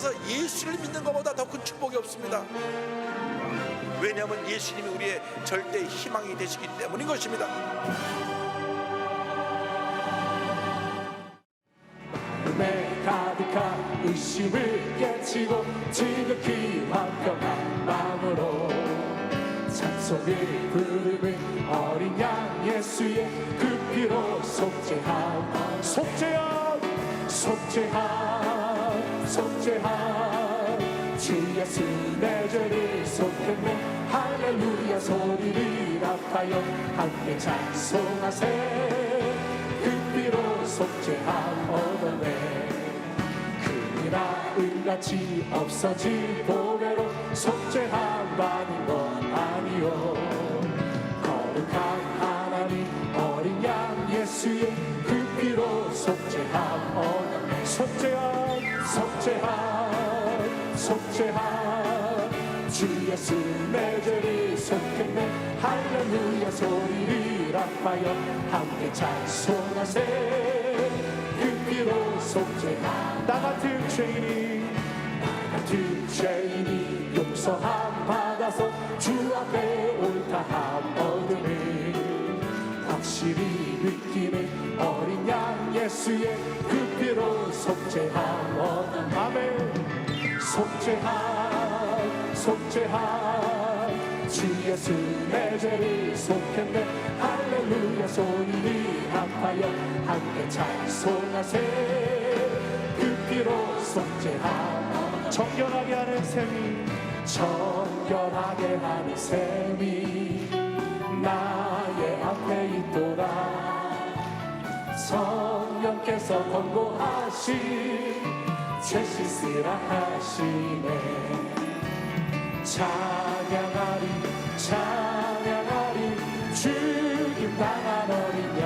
세상에서 예수를 믿는 것보다 더 큰 축복이 없습니다. 왜냐하면 예수님이 우리의 절대 희망이 되시기 때문인 것입니다. 마음에 가득한 의심을 깨치고 지극히 황평한 마음으로 찬송을 부르는 어린 양 예수의 그 피로 속죄한 주 예수 내 죄를 속했네. 할렐루야 소리를 합하여 함께 찬송하세. 그 피로 속죄한 얻어내 금이나 은같이 없어질 보배로 속죄한 받은 건 아니요. 거룩한 하나님 어린 양 예수의 그 피로 속죄한 얻어내 속죄한 주 예수 내 죄를 속했네. 할렐루야 소리를 합하여 함께 찬송하세. 그 피로 속죄한 나 같은 죄인이 용서함 받아서 주 앞에 옳다함 얻음을 확실히 느끼는 어린 양 예수의 그 피로 속죄함 얻음. 아멘. 속죄한 주 예수 내 죄를 속했네. 할렐루야 소리를 합하여 함께 찬송하세. 그 피로 속죄한 정결하게 하는 셈이 나의 앞에 있도다. 성령께서 권고하신 죄 씻으라 하시네. 찬양하리 죽임 당한 어린 양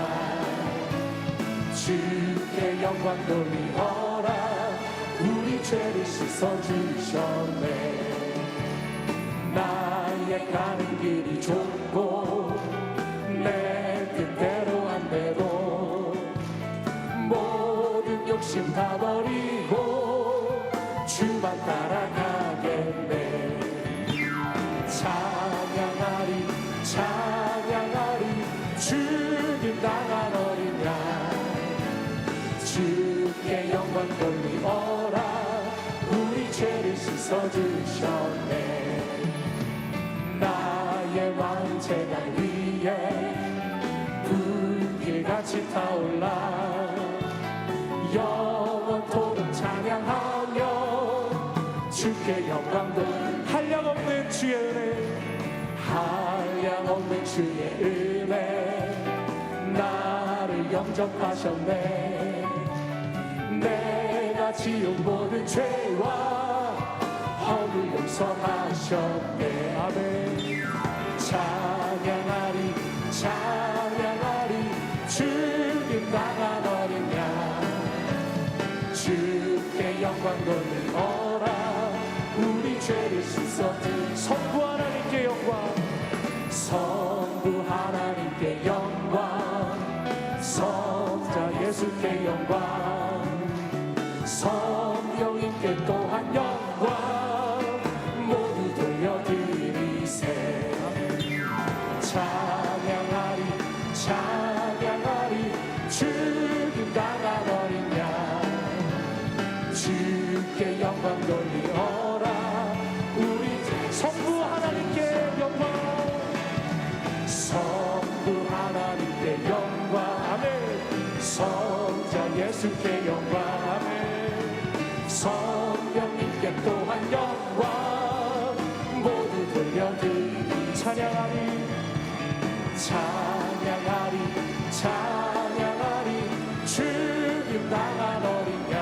주께 영광 돌리어라. 우리 죄를 씻어주셨네. 나의 가는 길이 좁고 내 뜻대로 안 돼도 모든 욕심 다 버리고 주만 따라가겠네. 찬양하리 죽임 당한 어린 양 주께 영광 돌리어라. 우리 죄를 씻어주셨네. 나의 마음 제단 위에 불길같이 타올라 영원토록 찬양하며 주께 영광도 한량없는 주의 은혜 한량없는 주의 은혜 나를 영접하셨네. 내가 지은 모든 죄와 허물 용서하셨네. 아멘. 찬양하리 죽임 당한 어린 양 주께 영광 돌리어라. 우리 죄를 씻어준 성부 하나님께 영광 성자 예수께 영광 성령님께 또한 영광 모두 돌려드리세. 찬양하리 죽임 당한 어린 양 주께 영광 돌리어라. 우리 성부 하나님께 영광 아멘. 성자 예수께 영광 아멘. 성령님께 또한 영광 모두 돌려드리. 찬양하리 죽임 당한 어린 양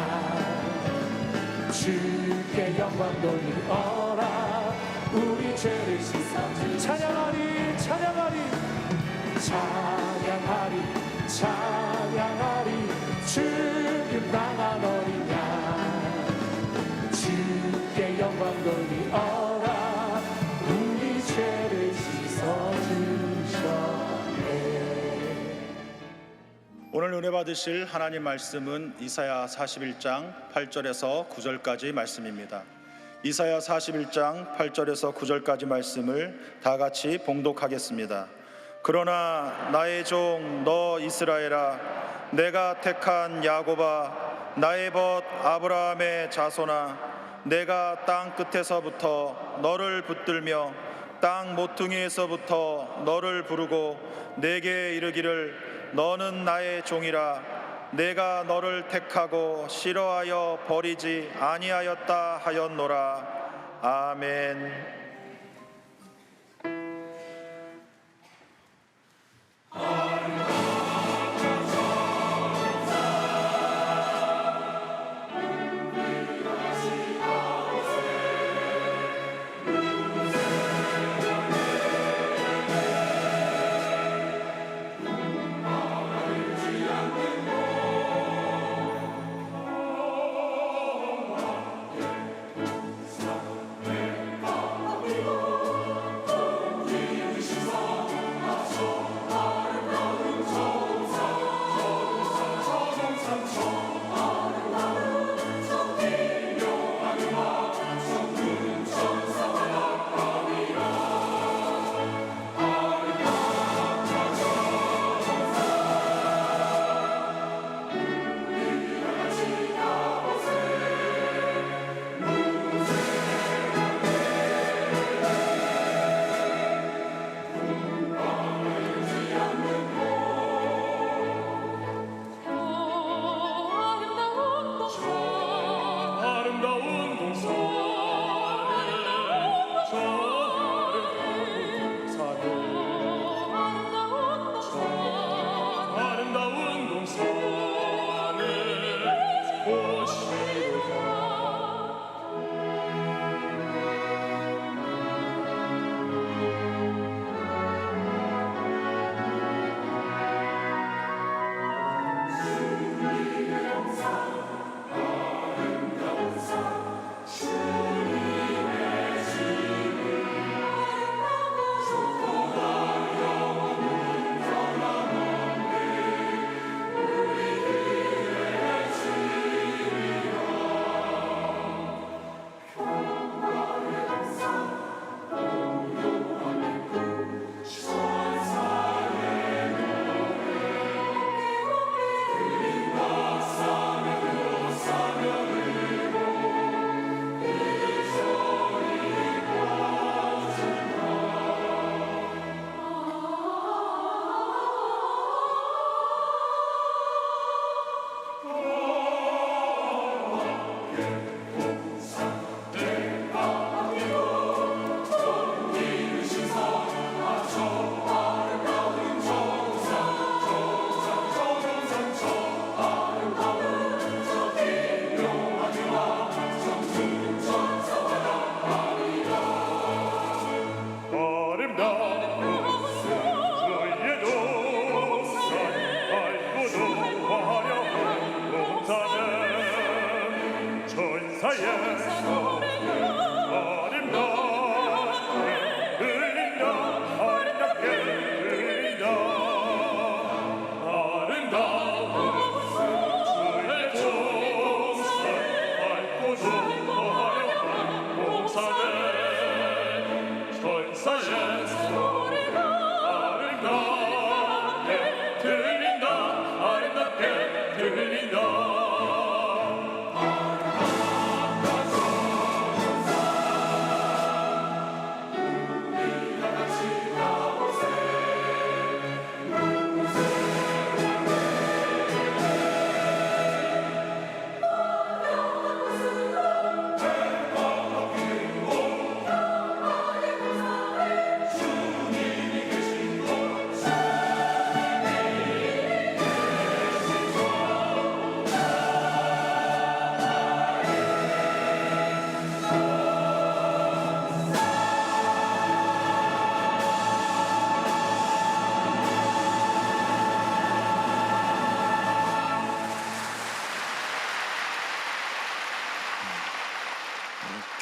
주께 영광 돌리어라. 우리 죄를 씻어주. 찬양하리 죽임 당한 어린 양 주께 영광 돌리어라. 우리 죄를 씻어주셨네. 오늘 오늘 은혜 받으실 하나님 말씀은 이사야 41장 8절에서 9절까지 말씀입니다. 이사야 41장 8절에서 9절까지 말씀을 다 같이 봉독하겠습니다. 그러나 나의 종 너 이스라엘아, 내가 택한 야곱아, 나의 벗 아브라함의 자손아, 내가 땅 끝에서부터 너를 붙들며 땅 모퉁이에서부터 너를 부르고 내게 이르기를 너는 나의 종이라. 내가 너를 택하고 싫어하여 버리지 아니하였다 하였노라. 아멘.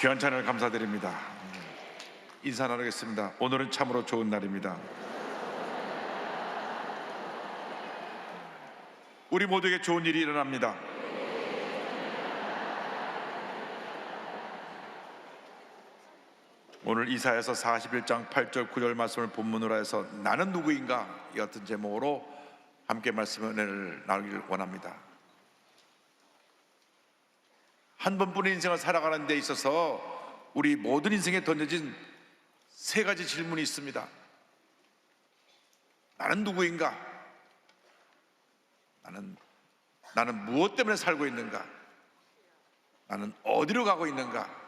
귀한 찬양을 감사드립니다. 인사 나누겠습니다. 오늘은 참으로 좋은 날입니다. 우리 모두에게 좋은 일이 일어납니다. 오늘 이사야서 41장 8절 9절 말씀을 본문으로 해서 나는 누구인가 이 같은 제목으로 함께 말씀의 은혜를 나누기를 원합니다. 한 번뿐인 인생을 살아가는 데 있어서 우리 모든 인생에 던져진 세 가지 질문이 있습니다. 나는 누구인가? 나는 무엇 때문에 살고 있는가? 나는 어디로 가고 있는가?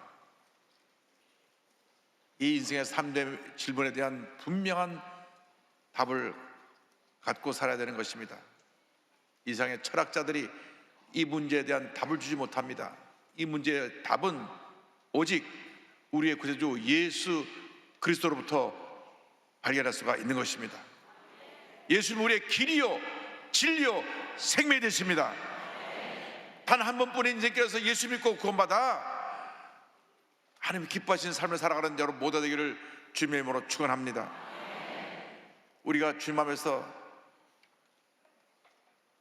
이 인생의 3대 질문에 대한 분명한 답을 갖고 살아야 되는 것입니다. 이상의 철학자들이 이 문제에 대한 답을 주지 못합니다. 이 문제의 답은 오직 우리의 구세주 예수 그리스도로부터 발견할 수가 있는 것입니다. 예수는 우리의 길이요 진리요 생명이 되십니다. 단 한 번뿐인 인생길에서 예수 믿고 구원받아 하나님이 기뻐하시는 삶을 살아가는 여러분 모두 되기를 주님의 이름으로 축원합니다. 우리가 주님 앞에서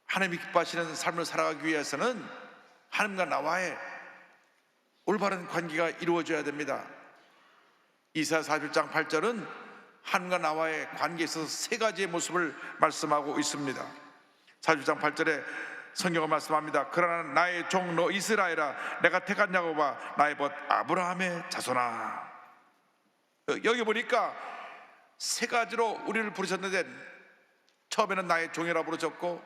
하나님이 기뻐하시는 삶을 살아가기 위해서는 하나님과 나와의 올바른 관계가 이루어져야 됩니다. 이사야 41장 8절은 하나님과 나와의 관계에 있어서 세 가지의 모습을 말씀하고 있습니다. 41장 8절에 성경은 말씀합니다. 그러나 나의 종 너 이스라엘아 내가 택한 야곱아 나의 벗 아브라함의 자손아. 여기 보니까 세 가지로 우리를 부르셨는데 처음에는 나의 종이라 부르셨고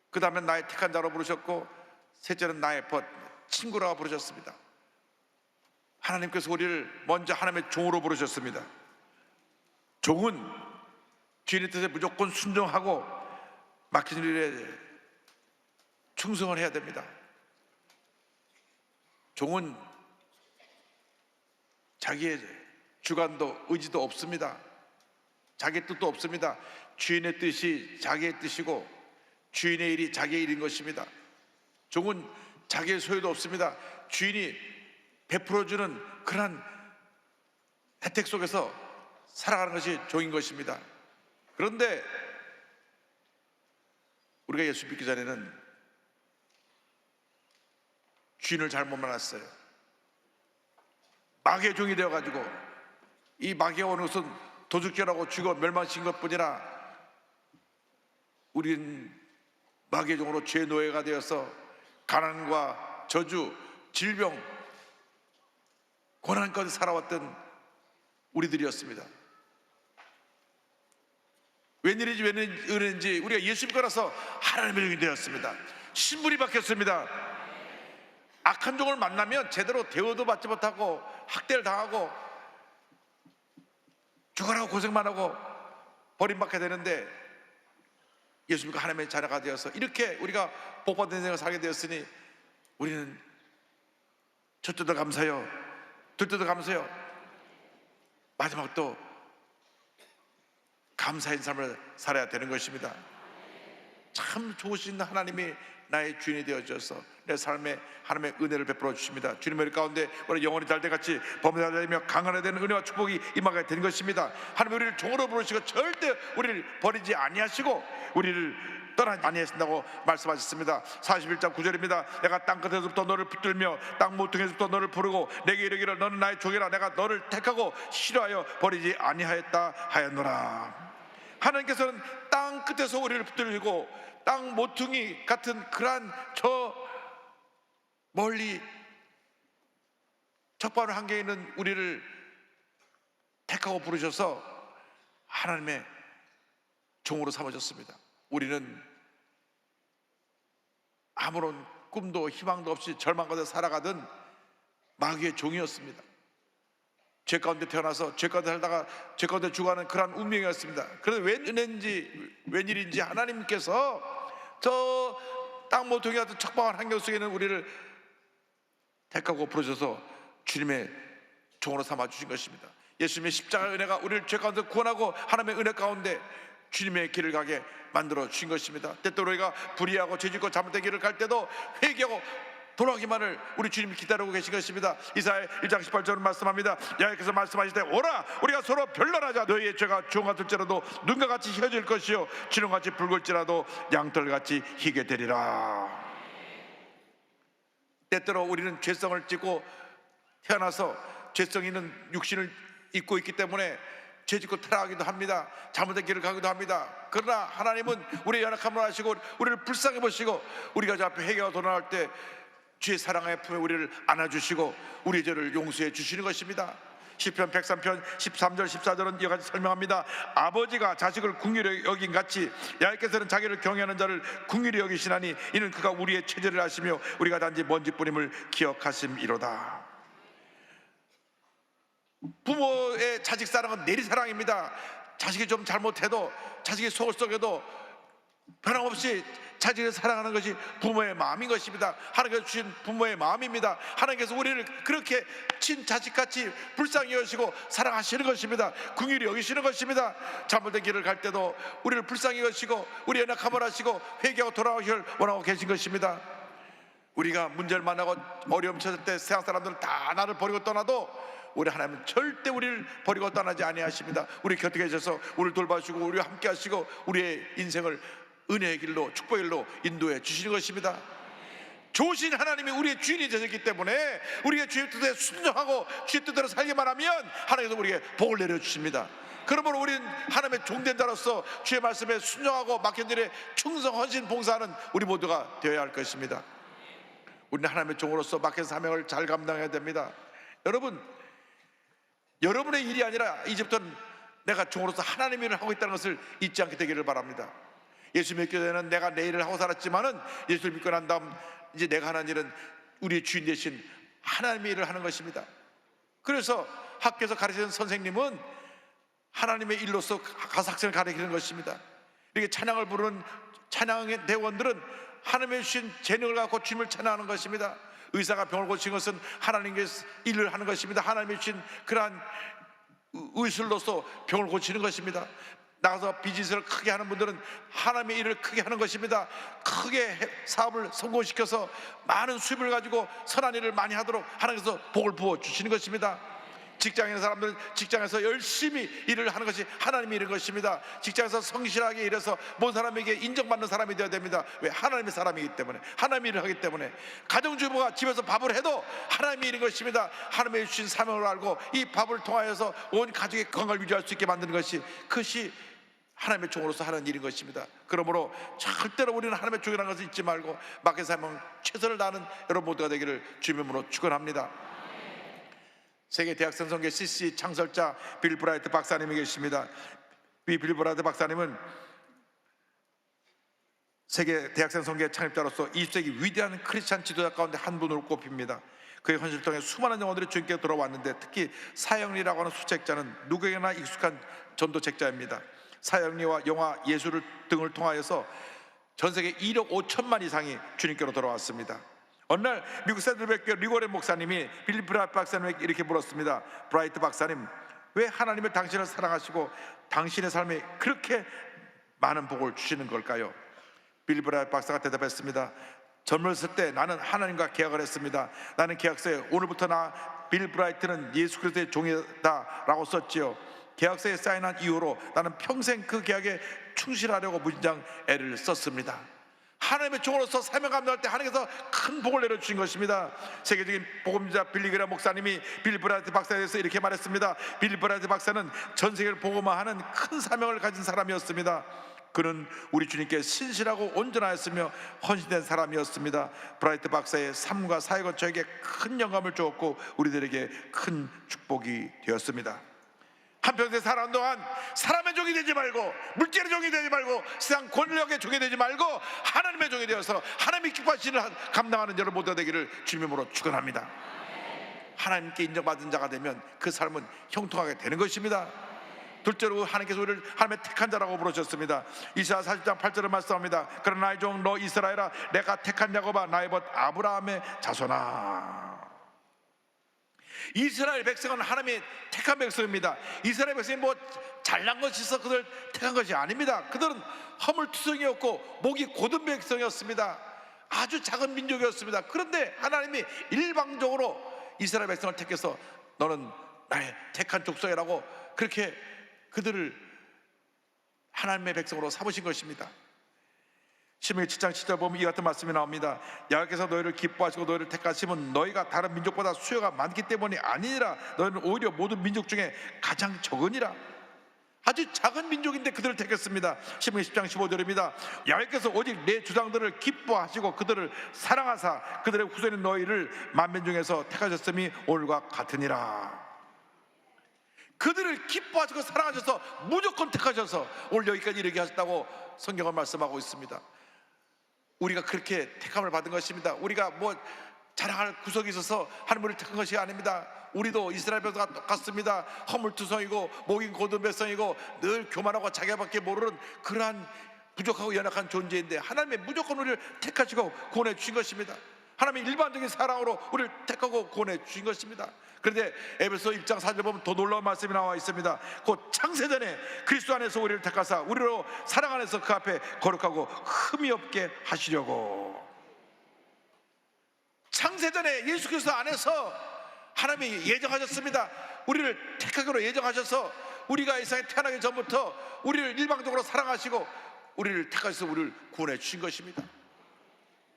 그 다음에 나의 택한 자로 부르셨고 셋째는 나의 벗 친구라 부르셨습니다. 하나님께서 우리를 먼저 하나님의 종으로 부르셨습니다. 종은 주인의 뜻에 무조건 순종하고 맡긴 일에 충성을 해야 됩니다. 종은 자기의 주관도 의지도 없습니다. 자기의 뜻도 없습니다. 주인의 뜻이 자기의 뜻이고 주인의 일이 자기의 일인 것입니다. 종은 자기의 소유도 없습니다. 주인이 베풀어주는 그러한 혜택 속에서 살아가는 것이 종인 것입니다. 그런데 우리가 예수 믿기 전에는 주인을 잘못 만났어요. 마귀의 종이 되어가지고 이 마귀가 오는 것은 도둑질하고 죽어 멸망시킨 것뿐이라 우린 마귀의 종으로 죄의 노예가 되어서 가난과 저주, 질병, 고난 가운데 살아왔던 우리들이었습니다. 웬일인지 은혜인지 우리가 예수 믿고 나서 하나님의 종이 되었습니다. 신분이 바뀌었습니다. 악한 종을 만나면 제대로 대우도 받지 못하고 학대를 당하고 죽어라고 고생만 하고 버림받게 되는데 예수 믿고 하나님의 자녀가 되어서 이렇게 우리가 복받은 인생을 살게 되었으니 우리는 첫째도 감사요, 둘째도 감사요, 마지막도 감사의 삶을 살아야 되는 것입니다. 참 좋으신 하나님이 나의 주인이 되어줘서 내 삶에 하나님의 은혜를 베풀어 주십니다. 주님의 은혜 가운데 우리 영원히 달때같이 범사되며 강건해야 되는 은혜와 축복이 임하게 되는 것입니다. 하나님 우리를 종으로 부르시고 절대 우리를 버리지 아니하시고 우리를 떠나지 아니하신다고 말씀하셨습니다. 41장 9절입니다. 내가 땅끝에서부터 너를 붙들며 땅 모퉁이에서부터 너를 부르고 내게 이르기를 너는 나의 종이라 내가 너를 택하고 싫어하여 버리지 아니하였다 하였노라. 하나님께서는 땅 끝에서 우리를 붙들고 땅 모퉁이 같은 그러한 저 멀리 적반을 한계에 있는 우리를 택하고 부르셔서 하나님의 종으로 삼으셨습니다. 우리는 아무런 꿈도 희망도 없이 절망 가운데 살아가던 마귀의 종이었습니다. 죄 가운데 태어나서 죄 가운데 살다가 죄 가운데 죽어가는 그러한 운명이었습니다. 그래서 웬일인지 하나님께서 저 땅 모퉁이 같은 척박한 환경 속에 있는 우리를 택하고 부르셔서 주님의 종으로 삼아주신 것입니다. 예수님의 십자가의 은혜가 우리를 죄 가운데 구원하고 하나님의 은혜 가운데 주님의 길을 가게 만들어 주신 것입니다. 때때로 우리가 불의하고 죄짓고 잘못된 길을 갈 때도 회개하고 돌아오기만을 우리 주님이 기다리고 계신 것입니다. 이사야 1장 18절은 말씀합니다. 여호와께서 말씀하시되 오라 우리가 서로 변론하자. 너희의 죄가 주홍 같을지라도 눈과 같이 휘어질 것이요 진홍같이 붉을지라도 양털같이 희게 되리라. 때때로 우리는 죄성을 짓고 태어나서 죄성 있는 육신을 입고 있기 때문에 죄짓고 타락하기도 합니다. 잘못된 길을 가기도 합니다. 그러나 하나님은 우리의 연약함을 아시고 우리를 불쌍히 보시고 우리가 저 앞에 회개가 돌아올 때 주의 사랑의 품에 우리를 안아주시고 우리의 죄를 용서해 주시는 것입니다. 시편 103편 13절 14절은 이와 같이 설명합니다. 아버지가 자식을 긍휼히 여긴 같이 여호와께서는 자기를 경외하는 자를 긍휼히 여기시나니 이는 그가 우리의 체질을 아시며 우리가 단지 먼지뿐임을 기억하심이로다. 부모의 자식 사랑은 내리사랑입니다. 자식이 좀 잘못해도 자식이 속을 썩여도 변함없이 자식을 사랑하는 것이 부모의 마음인 것입니다. 하나님께서 주신 부모의 마음입니다. 하나님께서 우리를 그렇게 친자식같이 불쌍히 여기시고 사랑하시는 것입니다. 긍휼히 여기시는 것입니다. 잘못된 길을 갈 때도 우리를 불쌍히 여기시고 우리의 연약함을 하시고 회개하고 돌아오기를 원하고 계신 것입니다. 우리가 문제를 만나고 어려움 처할 때 세상 사람들은 다 나를 버리고 떠나도 우리 하나님은 절대 우리를 버리고 떠나지 아니하십니다. 우리 곁에 계셔서 우리를 돌봐주시고 우리와 함께 하시고 우리의 인생을 은혜의 길로 축복의 길로 인도해 주시는 것입니다. 좋으신 하나님이 우리의 주인이 되셨기 때문에 우리의 주의 뜻에 순종하고 주의 뜻대로 살기만 하면 하나님께서 우리에게 복을 내려주십니다. 그러므로 우리는 하나님의 종된 자로서 주의 말씀에 순종하고 맡긴 일에 충성 헌신 봉사하는 우리 모두가 되어야 할 것입니다. 우리는 하나님의 종으로서 맡긴 사명을 잘 감당해야 됩니다. 여러분의 일이 아니라 이제부터는 내가 종으로서 하나님의 일을 하고 있다는 것을 잊지 않게 되기를 바랍니다. 예수 믿기 전에는 내가 내 일을 하고 살았지만은 예수를 믿고 난 다음 이제 내가 하는 일은 우리의 주인 되신 하나님의 일을 하는 것입니다. 그래서 학교에서 가르치는 선생님은 하나님의 일로서 가서 학생을 가르치는 것입니다. 이렇게 찬양을 부르는 찬양의 대원들은 하나님의 주신 재능을 갖고 주님을 찬양하는 것입니다. 의사가 병을 고친 것은 하나님께서 일을 하는 것입니다. 하나님의 주신 그러한 의술로서 병을 고치는 것입니다. 나가서 비즈니스를 크게 하는 분들은 하나님의 일을 크게 하는 것입니다. 크게 사업을 성공시켜서 많은 수입을 가지고 선한 일을 많이 하도록 하나님께서 복을 부어 주시는 것입니다. 직장에 있는 사람들은 직장에서 열심히 일을 하는 것이 하나님의 일인 것입니다. 직장에서 성실하게 일해서 모든 사람에게 인정받는 사람이 되어야 됩니다. 왜? 하나님의 사람이기 때문에, 하나님의 일을 하기 때문에. 가정주부가 집에서 밥을 해도 하나님의 일인 것입니다. 하나님의 주신 사명을 알고 이 밥을 통하여서 온 가족의 건강을 유지할 수 있게 만드는 것이, 그것이 하나님의 종으로서 하는 일인 것입니다. 그러므로 절대로 우리는 하나님의 종이라는 것을 잊지 말고 맡긴 사명 최선을 다하는 여러분 모두가 되기를 주님의 이름으로 축원합니다. 세계 대학생 선교 CC 창설자 빌 브라이트 박사님이 계십니다. 이 빌 브라이트 박사님은 세계 대학생 선교의 창립자로서 20세기 위대한 크리스찬 지도자 가운데 한 분으로 꼽힙니다. 그의 헌신을 통해 수많은 영혼들이 주님께 돌아왔는데 특히 사형리라고 하는 수책자는 누구에게나 익숙한 전도책자입니다. 사형리와 영화, 예술 등을 통하여서 전 세계 1억 5천만 이상이 주님께로 돌아왔습니다. 어느 날 미국 세들백교 리고렌 목사님이 빌 브라이트 박사님에게 이렇게 물었습니다. 브라이트 박사님, 왜 하나님은 당신을 사랑하시고 당신의 삶에 그렇게 많은 복을 주시는 걸까요? 빌 브라이트 박사가 대답했습니다. 젊었을 때 나는 하나님과 계약을 했습니다. 나는 계약서에 오늘부터 나 빌 브라이트는 예수 그리스도의 종이다 라고 썼지요. 계약서에 사인한 이후로 나는 평생 그 계약에 충실하려고 무진장 애를 썼습니다. 하나님의 종으로서 사명 감당할 때 하나님께서 큰 복을 내려주신 것입니다. 세계적인 복음자 빌리그라 목사님이 빌 브라이트 박사에 대해서 이렇게 말했습니다. 빌 브라이트 박사는 전 세계를 복음화하는 큰 사명을 가진 사람이었습니다. 그는 우리 주님께 신실하고 온전하였으며 헌신된 사람이었습니다. 브라이트 박사의 삶과 사역은 저에게 큰 영감을 주었고 우리들에게 큰 축복이 되었습니다. 한평생 살아온 동안 사람의 종이 되지 말고 물질의 종이 되지 말고 세상 권력의 종이 되지 말고 하나님의 종이 되어서 하나님이 기뻐하시는 감당하는 여러분 모두가 되기를 주님으로 축원합니다. 하나님께 인정받은 자가 되면 그 삶은 형통하게 되는 것입니다. 둘째로 하나님께서 우리를 하나님의 택한 자라고 부르셨습니다. 이사야 40장 8절을 말씀합니다. 그러나 나의 종 너 이스라엘아, 내가 택한 야곱아, 나의 벗 아브라함의 자손아. 이스라엘 백성은 하나님의 택한 백성입니다. 이스라엘 백성이 뭐 잘난 것이 있어 그들 택한 것이 아닙니다. 그들은 허물투성이었고 목이 곧은 백성이었습니다. 아주 작은 민족이었습니다. 그런데 하나님이 일방적으로 이스라엘 백성을 택해서 너는 나의 택한 족속이라고 그렇게 그들을 하나님의 백성으로 삼으신 것입니다. 신명기 7장 7절 보면 이 같은 말씀이 나옵니다. 여호와께서 너희를 기뻐하시고 너희를 택하시면 너희가 다른 민족보다 수요가 많기 때문이 아니니라. 너희는 오히려 모든 민족 중에 가장 적으니라. 아주 작은 민족인데 그들을 택했습니다. 신명기 10장 15절입니다. 여호와께서 오직 내 주장들을 기뻐하시고 그들을 사랑하사 그들의 후손인 너희를 만민 중에서 택하셨음이 오늘과 같으니라. 그들을 기뻐하시고 사랑하셔서 무조건 택하셔서 오늘 여기까지 이르게 하셨다고 성경은 말씀하고 있습니다. 우리가 그렇게 택함을 받은 것입니다. 우리가 뭐 자랑할 구석이 있어서 하나님을 택한 것이 아닙니다. 우리도 이스라엘 백성과 똑같습니다. 허물투성이고 목인 고든 백성이고 늘 교만하고 자기밖에 모르는 그러한 부족하고 연약한 존재인데 하나님의 무조건 우리를 택하시고 구원해 주신 것입니다. 하나님의 일반적인 사랑으로 우리를 택하고 구원해 주신 것입니다. 그런데 에베소 1장 4절 보면 더 놀라운 말씀이 나와 있습니다. 곧 창세전에 그리스도 안에서 우리를 택하사 우리로 사랑 안에서 그 앞에 거룩하고 흠이 없게 하시려고. 창세전에 예수 그리스도 안에서 하나님이 예정하셨습니다. 우리를 택하기로 예정하셔서 우리가 이 세상에 태어나기 전부터 우리를 일방적으로 사랑하시고 우리를 택하셔서 우리를 구원해 주신 것입니다.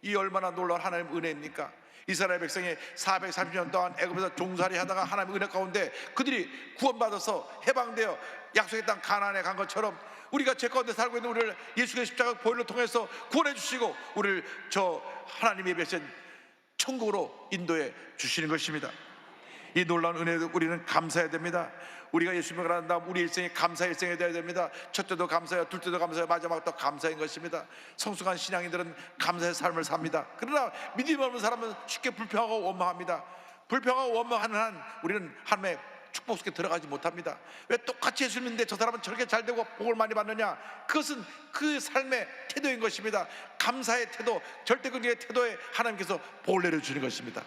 이 얼마나 놀라운 하나님의 은혜입니까? 이스라엘 백성이 430년 동안 애굽에서 종살이 하다가 하나님의 은혜 가운데 그들이 구원받아서 해방되어 약속의 땅 가나안에 간 것처럼 우리가 죄 가운데 살고 있는 우리를 예수의 십자가 보혈로 통해서 구원해 주시고 우리를 저 하나님의 백성 천국으로 인도해 주시는 것입니다. 이 놀라운 은혜도 우리는 감사해야 됩니다. 우리가 예수님을 알아낸 다음 우리 일생이 감사 일생이 되어야 됩니다. 첫째도 감사해요, 둘째도 감사해요, 마지막도 감사인 것입니다. 성숙한 신앙인들은 감사의 삶을 삽니다. 그러나 믿음 없는 사람은 쉽게 불평하고 원망합니다. 불평하고 원망하는 한 우리는 하나님의 축복 속에 들어가지 못합니다. 왜 똑같이 예수 믿는데 저 사람은 저렇게 잘 되고 복을 많이 받느냐? 그것은 그 삶의 태도인 것입니다. 감사의 태도, 절대긍정의 태도에 하나님께서 복을 내려주는 것입니다.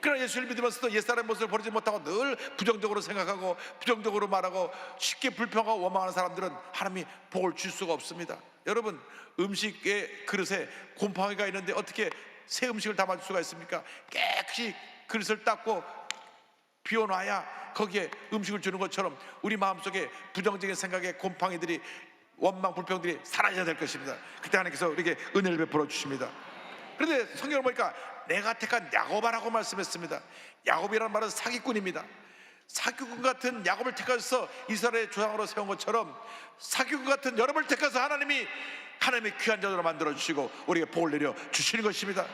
그러나 예수를 믿으면서도 옛사람의 모습을 버리지 못하고 늘 부정적으로 생각하고 부정적으로 말하고 쉽게 불평하고 원망하는 사람들은 하나님이 복을 줄 수가 없습니다. 여러분, 음식의 그릇에 곰팡이가 있는데 어떻게 새 음식을 담아줄 수가 있습니까? 깨끗이 그릇을 닦고 비워놔야 거기에 음식을 주는 것처럼 우리 마음속에 부정적인 생각에 곰팡이들이 원망 불평들이 사라져야 될 것입니다. 그때 하나님께서 우리에게 은혜를 베풀어 주십니다. 그런데 성경을 보니까 내가 택한 야곱아라고 말씀했습니다. 야곱이라는 말은 사기꾼입니다. 사기꾼 같은 야곱을 택하셔서 이스라엘의 조상으로 세운 것처럼 사기꾼 같은 여러분을 택해서 하나님이 하나님의 귀한 자녀로 만들어주시고 우리에게 복을 내려 주시는 것입니다.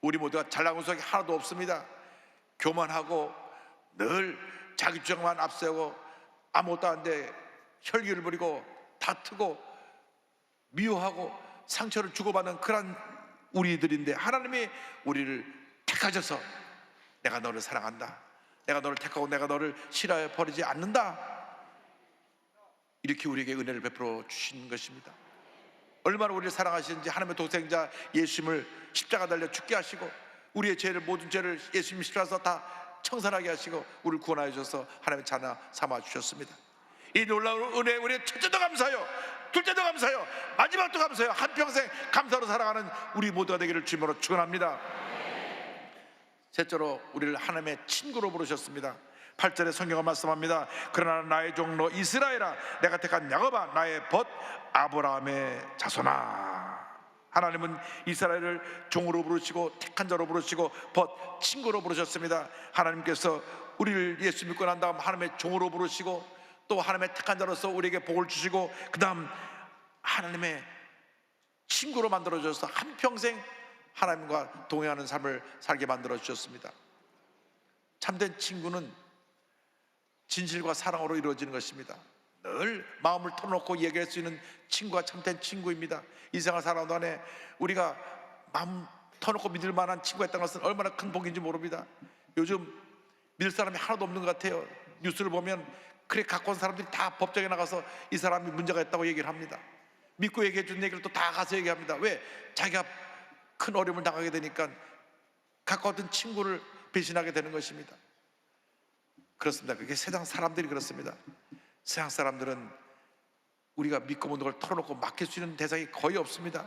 우리 모두가 잘난 구석이 하나도 없습니다. 교만하고 늘 자기 주장만 앞세우고 아무것도 안 돼 혈기를 부리고 다투고 미워하고 상처를 주고받는 그런 우리들인데 하나님이 우리를 택하셔서 내가 너를 사랑한다, 내가 너를 택하고 내가 너를 싫어해 버리지 않는다, 이렇게 우리에게 은혜를 베풀어 주신 것입니다. 얼마나 우리를 사랑하시는지 하나님의 독생자 예수님을 십자가 달려 죽게 하시고 우리의 죄를 모든 죄를 예수님 십자가에서 다 청산하게 하시고 우리를 구원하여 주셔서 하나님의 자녀 삼아 주셨습니다. 이 놀라운 은혜에 우리의 첫째도 감사해요, 둘째도 감사해요, 마지막도 감사해요. 한평생 감사로 살아가는 우리 모두가 되기를 주님으로 축원합니다. 셋째로 우리를 하나님의 친구로 부르셨습니다. 8절에 성경은 말씀합니다. 그러나 나의 종로 이스라엘아, 내가 택한 야곱아, 나의 벗 아브라함의 자손아. 하나님은 이스라엘을 종으로 부르시고 택한 자로 부르시고 벗 친구로 부르셨습니다. 하나님께서 우리를 예수 믿고 난 다음 하나님의 종으로 부르시고 또 하나님의 택한 자로서 우리에게 복을 주시고 그 다음 하나님의 친구로 만들어 주셔서 한평생 하나님과 동행하는 삶을 살게 만들어 주셨습니다. 참된 친구는 진실과 사랑으로 이루어지는 것입니다. 늘 마음을 털어놓고 얘기할 수 있는 친구가 참된 친구입니다. 이 생활 살아온 동안에 우리가 마음 터놓고 믿을 만한 친구가 있다는 것은 얼마나 큰 복인지 모릅니다. 요즘 믿을 사람이 하나도 없는 것 같아요. 뉴스를 보면 그래 갖고 온 사람들이 다 법정에 나가서 이 사람이 문제가 있다고 얘기를 합니다. 믿고 얘기해 준 얘기를 또 다 가서 얘기합니다. 왜? 자기가 큰 어려움을 당하게 되니까 가까웠던 친구를 배신하게 되는 것입니다. 그렇습니다. 그게 세상 사람들이 그렇습니다. 세상 사람들은 우리가 믿고 묻는 걸 털어놓고 맡길 수 있는 대상이 거의 없습니다.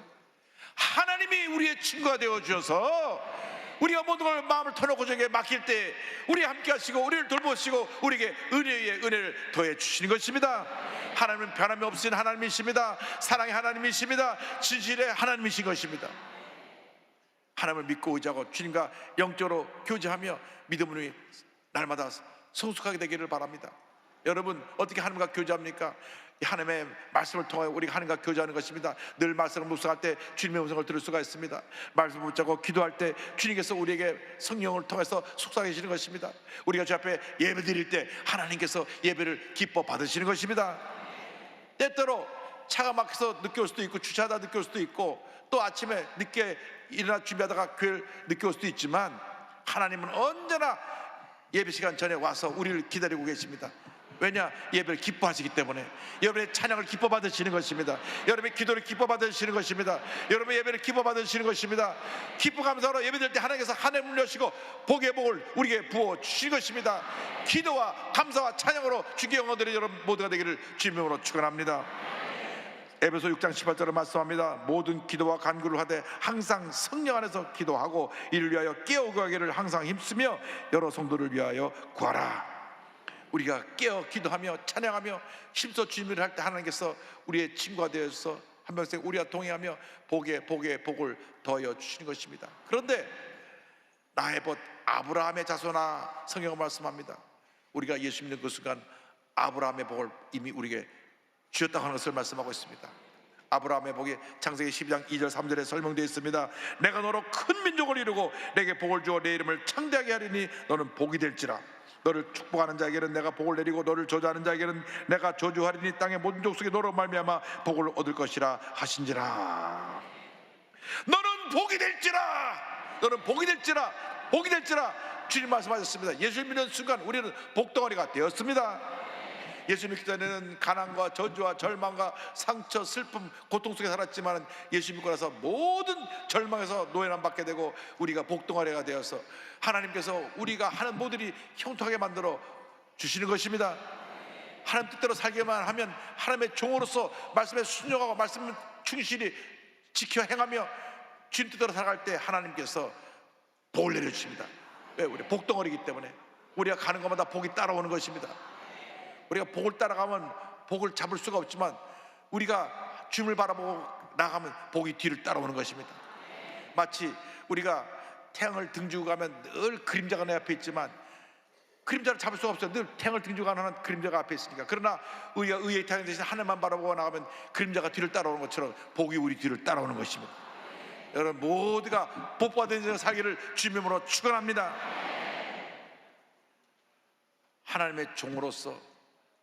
하나님이 우리의 친구가 되어 주셔서 우리가 모든 걸 마음을 터놓고 저에게 맡길 때 우리 함께 하시고 우리를 돌보시고 우리에게 은혜의 은혜를 더해 주시는 것입니다. 하나님은 변함이 없으신 하나님이십니다. 사랑의 하나님이십니다. 진실의 하나님이신 것입니다. 하나님을 믿고 의지하고 주님과 영적으로 교제하며 믿음으로 날마다 성숙하게 되기를 바랍니다. 여러분, 어떻게 하나님과 교제합니까? 하나님의 말씀을 통하여 우리가 하나님과 교제하는 것입니다. 늘 말씀을 묵상할 때 주님의 음성을 들을 수가 있습니다. 말씀을 붙잡고 기도할 때 주님께서 우리에게 성령을 통해서 속삭이시는 것입니다. 우리가 주 앞에 예배 드릴 때 하나님께서 예배를 기뻐 받으시는 것입니다. 때때로 차가 막혀서 늦게 올 수도 있고 주차하다 늦게 올 수도 있고 또 아침에 늦게 일어나 준비하다가 교회를 늦게 올 수도 있지만 하나님은 언제나 예배 시간 전에 와서 우리를 기다리고 계십니다. 왜냐? 예배를 기뻐하시기 때문에. 여러분의 찬양을 기뻐 받으시는 것입니다. 여러분의 기도를 기뻐 받으시는 것입니다. 여러분의 예배를 기뻐 받으시는 것입니다. 기뻐 감사로 예배드릴 때 하나님께서 하늘을 여시고 복의 복을 우리에게 부어 주신 것입니다. 기도와 감사와 찬양으로 주께 영광 드리는 여러분 모두가 되기를 주님의 이름으로 축원합니다. 에베소 6장 18절을 말씀합니다. 모든 기도와 간구를 하되 항상 성령 안에서 기도하고 이를 위하여 깨어 구하기를 항상 힘쓰며 여러 성도를 위하여 구하라. 우리가 깨어 기도하며 찬양하며 힘써 주님을 할 때 하나님께서 우리의 친구가 되어서 한평생 우리와 동행하며 복의 복을 더하여 주시는 것입니다. 그런데 나의 벗 아브라함의 자손아, 성경은 말씀합니다. 우리가 예수 믿는 그 순간 아브라함의 복을 이미 우리에게 주셨다고 하는 것을 말씀하고 있습니다. 아브라함의 복이 창세기 12장 2절 3절에 설명되어 있습니다. 내가 너로 큰 민족을 이루고 내게 복을 주어 내 이름을 창대하게 하리니 너는 복이 될지라. 너를 축복하는 자에게는 내가 복을 내리고 너를 저주하는 자에게는 내가 저주하리니 땅의 모든 족속이 너로 말미암아 복을 얻을 것이라 하신지라. 너는 복이 될지라. 너는 복이 될지라. 복이 될지라. 주님 말씀하셨습니다. 예수 믿는 순간 우리는 복덩어리가 되었습니다. 예수 믿기 전에는 가난과 저주와 절망과 상처, 슬픔, 고통 속에 살았지만 예수 믿고 나서 모든 절망에서 노예남 받게 되고 우리가 복덩어리가 되어서 하나님께서 우리가 하는 모든이 형통하게 만들어 주시는 것입니다. 하나님 뜻대로 살게만 하면 하나님의 종으로서 말씀에 순종하고 말씀을 충실히 지켜 행하며 주님 뜻대로 살아갈 때 하나님께서 복을 내려주십니다. 왜? 우리 복덩어리이기 때문에 우리가 가는 것마다 복이 따라오는 것입니다. 우리가 복을 따라가면 복을 잡을 수가 없지만 우리가 주님을 바라보고 나가면 복이 뒤를 따라오는 것입니다. 마치 우리가 태양을 등지고 가면 늘 그림자가 내 앞에 있지만 그림자를 잡을 수가 없어요. 늘 태양을 등지고 가는 그림자가 앞에 있으니까. 그러나 우리가 의의 태양 대신 하늘만 바라보고 나가면 그림자가 뒤를 따라오는 것처럼 복이 우리 뒤를 따라오는 것입니다. 여러분 모두가 복받은 인생 살기를 주님의 이름으로 축원합니다. 하나님의 종으로서,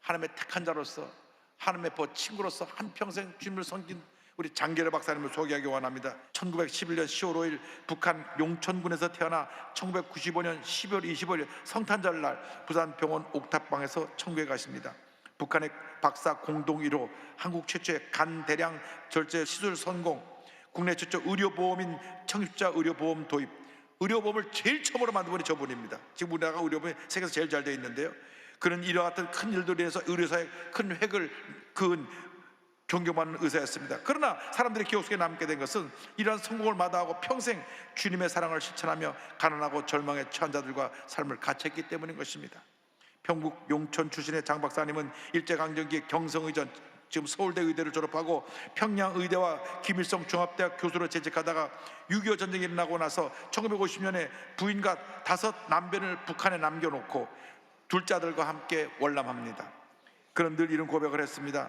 하나님의 택한 자로서, 하나님의 친구로서 한평생 주님을 섬긴 우리 장계려 박사님을 소개하기 원합니다. 1911년 10월 5일 북한 용천군에서 태어나 1995년 12월 25일 성탄절날 부산 병원 옥탑방에서 천국에 가십니다. 북한의 박사 공동 1호, 한국 최초의 간 대량 절제 시술 성공, 국내 최초 의료보험인 청립자 의료보험 도입, 의료보험을 제일 처음으로 만든 분이 저분입니다. 지금 우리나라가 의료보험이 세계에서 제일 잘 되어 있는데요. 그런 이와 같은 큰 일들에 의해서 의료사에 큰 획을 그은 존경받는 의사였습니다. 그러나 사람들의 기억 속에 남게 된 것은 이러한 성공을 마다하고 평생 주님의 사랑을 실천하며 가난하고 절망에 처한 자들과 삶을 같이 했기 때문인 것입니다. 평북 용천 출신의 장 박사님은 일제강점기 경성의전, 지금 서울대 의대를 졸업하고 평양의대와 김일성 종합대학 교수로 재직하다가 6.25 전쟁이 일어나고 나서 1950년에 부인과 5 남편을 북한에 남겨놓고 둘째 아들과 함께 월남합니다. 그는 늘 이런 고백을 했습니다.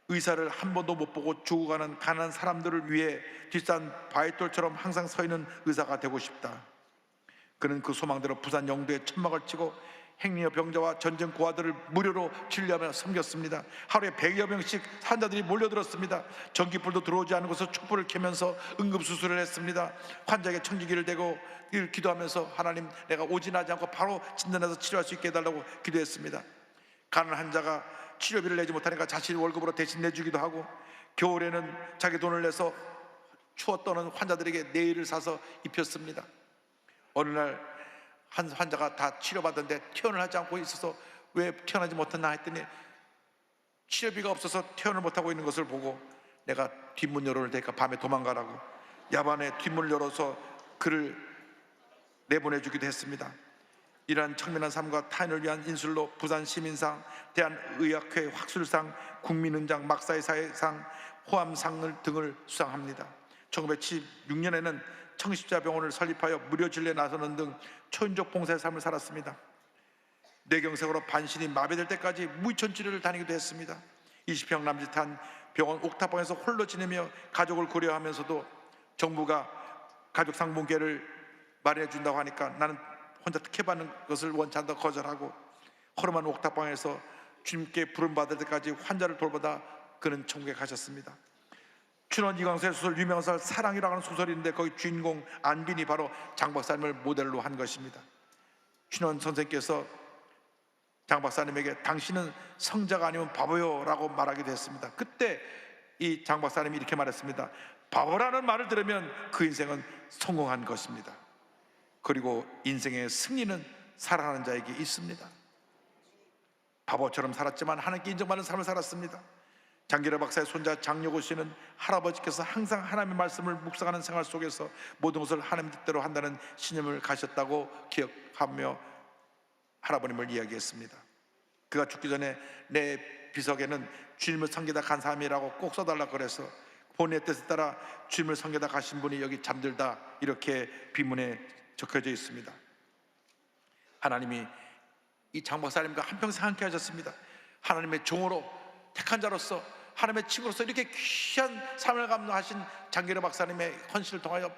의사를 한 번도 못 보고 죽어가는 가난한 사람들을 위해 뒷산 바위돌처럼 항상 서 있는 의사가 되고 싶다. 그는 그 소망대로 부산 영도에 천막을 치고 행리여 병자와 전쟁 고아들을 무료로 진료하며 섬겼습니다. 하루에 100여 명씩 환자들이 몰려들었습니다. 전기불도 들어오지 않은 곳에서 촛불을 켜면서 응급수술을 했습니다. 환자에게 청기기를 대고 기도하면서 하나님, 내가 오진하지 않고 바로 진단해서 치료할 수 있게 해달라고 기도했습니다. 가난한 환자가 치료비를 내지 못하니까 자신의 월급으로 대신 내주기도 하고, 겨울에는 자기 돈을 내서 추워 떠는 환자들에게 내일을 사서 입혔습니다. 어느 날 한 환자가 다 치료받았는데 퇴원을 하지 않고 있어서 왜 퇴원하지 못했나 했더니 치료비가 없어서 퇴원을 못하고 있는 것을 보고 내가 뒷문 열어놓을 테니까 밤에 도망가라고 야반의 뒷문을 열어서 그를 내보내주기도 했습니다. 이러한 청명한 삶과 타인을 위한 인술로 부산 시민상, 대한의학회 확술상, 국민은장, 막사의 사회상, 호암상 등을 수상합니다. 1976년에는 청십자병원을 설립하여 무료 진료에 나서는 등 초인적 봉사의 삶을 살았습니다. 뇌경색으로 반신이 마비될 때까지 무이천 치료를 다니기도 했습니다. 20평 남짓한 병원 옥탑방에서 홀로 지내며 가족을 고려하면서도 정부가 가족 상봉계를 마련해 준다고 하니까 나는 혼자 특혜받는 것을 원치 않다 거절하고 허름한 옥탑방에서 주님께 부름받을 때까지 환자를 돌보다 그는 천국에 가셨습니다. 춘원 이광수의 소설, 유명한 소설 사랑이라고 하는 소설인데 거기 주인공 안빈이 바로 장 박사님을 모델로 한 것입니다. 춘원 선생께서 장 박사님에게 당신은 성자가 아니면 바보요 라고 말하기도 했습니다. 그때 이 장 박사님이 이렇게 말했습니다. 바보라는 말을 들으면 그 인생은 성공한 것입니다. 그리고 인생의 승리는 살아가는 자에게 있습니다. 바보처럼 살았지만 하나님께 인정받는 삶을 살았습니다. 장기라 박사의 손자 장여고 씨는 할아버지께서 항상 하나님의 말씀을 묵상하는 생활 속에서 모든 것을 하나님 뜻대로 한다는 신념을 가졌다고 기억하며 할아버님을 이야기했습니다. 그가 죽기 전에 내 비석에는 주님을 섬기다 간 사람이라고 꼭 써달라고 그래서 본인의 뜻에 따라 주님을 섬기다 가신 분이 여기 잠들다 이렇게 비문에 적혀져 있습니다. 하나님이 이 장 박사님과 한평생 함께 하셨습니다. 하나님의 종으로 택한 자로서 하나님의 친구로서 이렇게 귀한 삶을 감당하신 장기려 박사님의 헌신을 통하여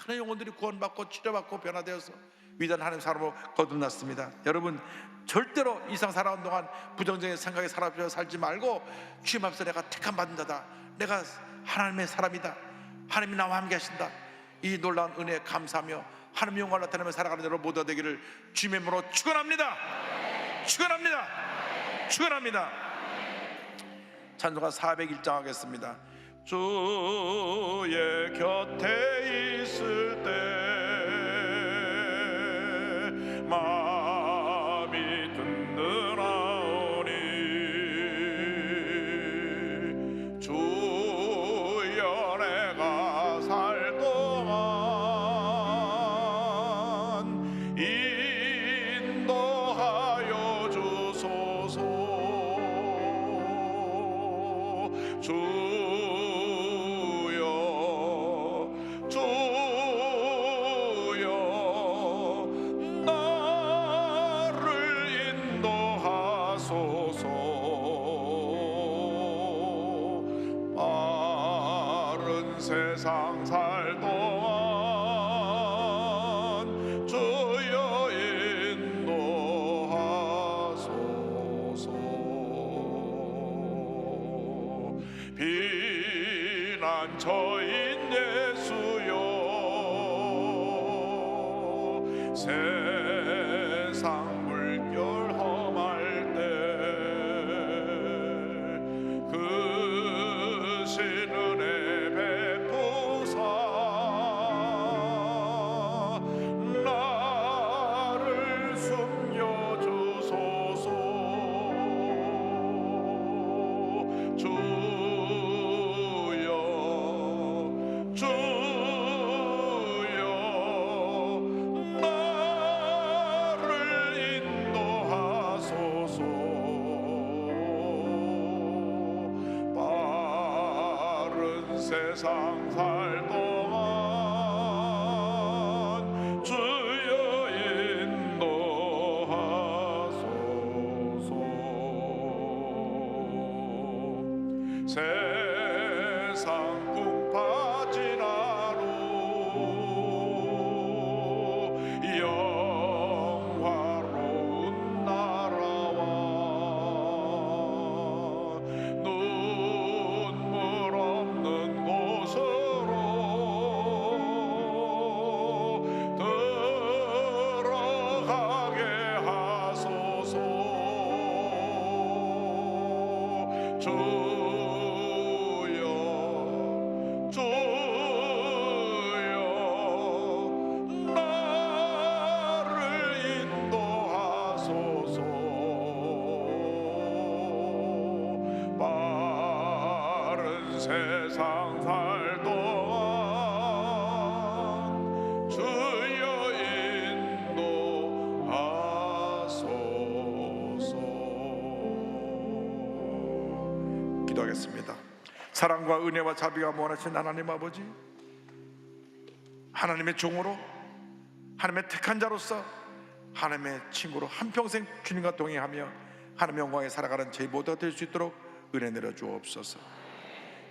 많은 영혼들이 구원받고 치료받고 변화되어서 위대한 하나님의 사람으로 거듭났습니다. 여러분 절대로 이 세상 살아온 동안 부정적인 생각에 사로잡혀 살지 말고 주님 앞에서 내가 택한 받은 자다, 내가 하나님의 사람이다, 하나님이 나와 함께 하신다, 이 놀라운 은혜에 감사하며 하나님의 영광을 나타내며 살아가는 여러분 모두가 되기를 주님의 이름으로 축원합니다. 축원합니다. 축원합니다. 찬송가 401장 하겠습니다. 주의 곁에 있을 때 마음이 든든하오니 주여 내가 살 동안 인도하여 주소서. 세상 살 동안 주여 인도하소서. 비난처인 예수여 세상 물결 험할 때 그 신은혜 세상 살 동안 주여 인도하소서. 세상 궁파진 하루 영화로운 나라와 눈물 없는 곳으로 들어가게 하소서. 주여 주여 나를 기도하겠습니다. 사랑과 은혜와 자비가 무한하신 하나님 아버지, 하나님의 종으로, 하나님의 택한 자로서, 하나님의 친구로 한평생 주님과 동행하며 하나님의 영광에 살아가는 저희 모두가 될 수 있도록 은혜 내려 주옵소서.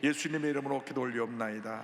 예수님의 이름으로 기도 올리옵나이다.